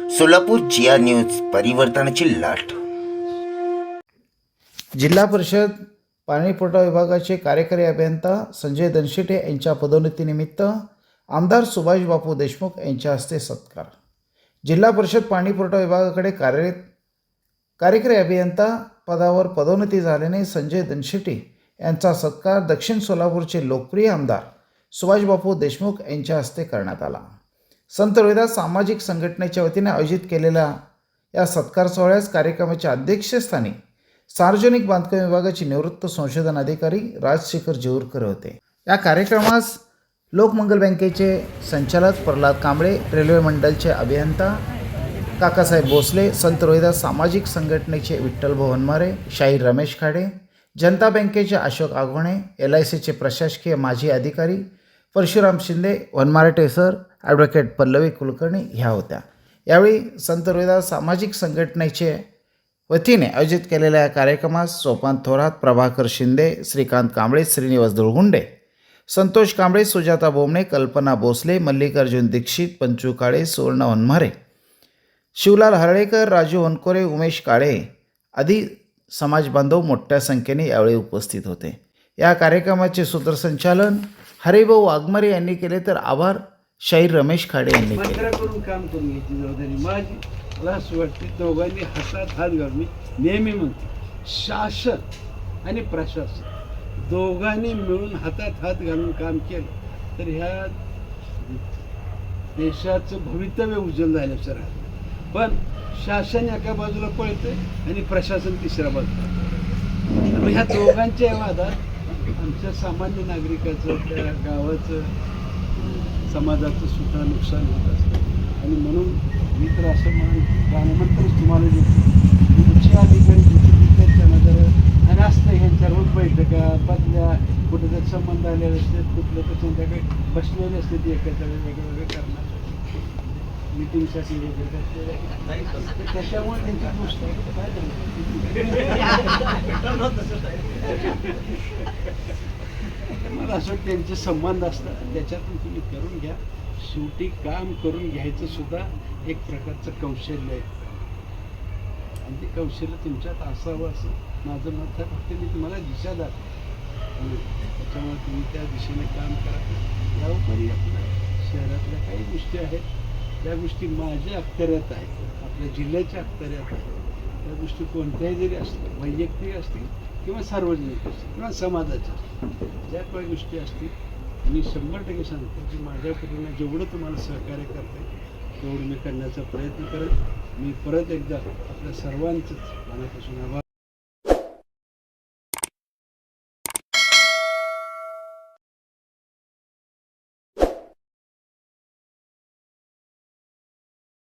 सोलापूर जिया news परिवर्तनाची लाट. जिल्हा परिषद पाणीपुरवठा विभागाचे कार्यकारी अभियंता संजय दनशेटे यांच्या पदोन्नतीनिमित्त आमदार सुभाष बापू देशमुख यांच्या हस्ते सत्कार. जिल्हा परिषद पाणीपुरवठा विभागाकडे कार्यरत कार्यकारी अभियंता पदावर पदोन्नती झाल्याने संजय दनशेटे यांचा सत्कार दक्षिण सोलापूरचे लोकप्रिय आमदार सुभाष बापू देशमुख यांच्या हस्ते करण्यात आला. संत रविदास सामाजिक संघटनेच्या वतीने आयोजित केलेल्या या सत्कार सोहळ्यास कार्यक्रमाच्या अध्यक्षस्थानी सार्वजनिक बांधकाम विभागाचे निवृत्त संशोधन अधिकारी राजशेखर जेऊरकर होते. या कार्यक्रमास लोकमंगल बँकेचे संचालक प्रल्हाद कांबळे, रेल्वे मंडलचे अभियंता काकासाहेब भोसले, संत रविदास सामाजिक संघटनेचे विठ्ठल वनमारे, शाहीर रमेश खाडे, जनता बँकेचे अशोक आघोणे, LICचे प्रशासकीय माजी अधिकारी परशुराम शिंदे, वनमारे सर, ॲडव्होकेट पल्लवी कुलकर्णी ह्या होत्या. यावेळी संत रविदास सामाजिक संघटनेचे वतीने आयोजित केलेल्या या कार्यक्रमास सोपान थोरात, प्रभाकर शिंदे, श्रीकांत कांबळे, श्रीनिवास दुळगुंडे, संतोष कांबळे, सुजाता बोमणे, कल्पना भोसले, मल्लिकार्जुन दीक्षित, पंचू काळे, सुवर्ण वनमारे, शिवलाल हरळेकर, राजू वनकोरे, उमेश काळे आदी समाज बांधव मोठ्या संख्येने यावेळी उपस्थित होते. या कार्यक्रमाचे सूत्रसंचालन हरिभाऊ वाघमारे यांनी केले तर आभार शाहीर रमेश खाडे यांनी केले. करून काम करून घ्यायची जबाबदारी माझी. मला असं वाटते दोघांनी हातात हात घालून, मी नेहमी म्हणते शासन आणि प्रशासन दोघांनी मिळून हातात हात घालून काम केलं तर ह्या देशाचं भवितव्य उज्ज्वल झालं सर. पण शासन एका बाजूला पळतं आणि प्रशासन तिसऱ्या बाजूला. ह्या दोघांच्या वादात आमच्या सामान्य नागरिकाचं, त्या गावाचं, समाजाचं सुद्धा नुकसान होत असतं. आणि म्हणून मी तर असं म्हणूनच तुम्हाला उच्च अधिकारी त्यांना जर आणि असतं ह्यांच्या रोज बैठका बदल्या कुठं जर संबंध आलेले असतात, कुठलं तर संध्याकाळी बसलेले असते ते एखाद्या वेगवेगळे करणार मीटिंगसाठी वगैरे. त्याच्यामुळे त्यांची गोष्ट मला असं त्यांचे संबंध असतात, त्याच्यातून तुम्ही करून घ्या. शेवटी काम करून घ्यायचं सुद्धा एक प्रकारचं कौशल्य आहे आणि ते कौशल्य तुमच्यात असावं असं माझं मत आहे. फक्त मी तुम्हाला दिशा दाखवतो, त्याच्यामुळे तुम्ही त्या दिशेने काम करा. यावर आपल्या शहरातल्या काही गोष्टी आहेत त्या गोष्टी माझ्या अखत्याऱ्यात आहेत, आपल्या जिल्ह्याच्या अखत्याऱ्यात आहेत. त्या गोष्टी कोणत्याही जरी असतील, वैयक्तिक असतील किंवा सार्वजनिक असतील किंवा समाजाच्या ज्या काही गोष्टी असतील, मी 100% सांगतो की माझ्या परीने जेवढं तुम्हाला सहकार्य करता येईल तेवढं मी करण्याचा प्रयत्न करेन. मी परत एकदा आपल्या सर्वांचंच मनापासून आभार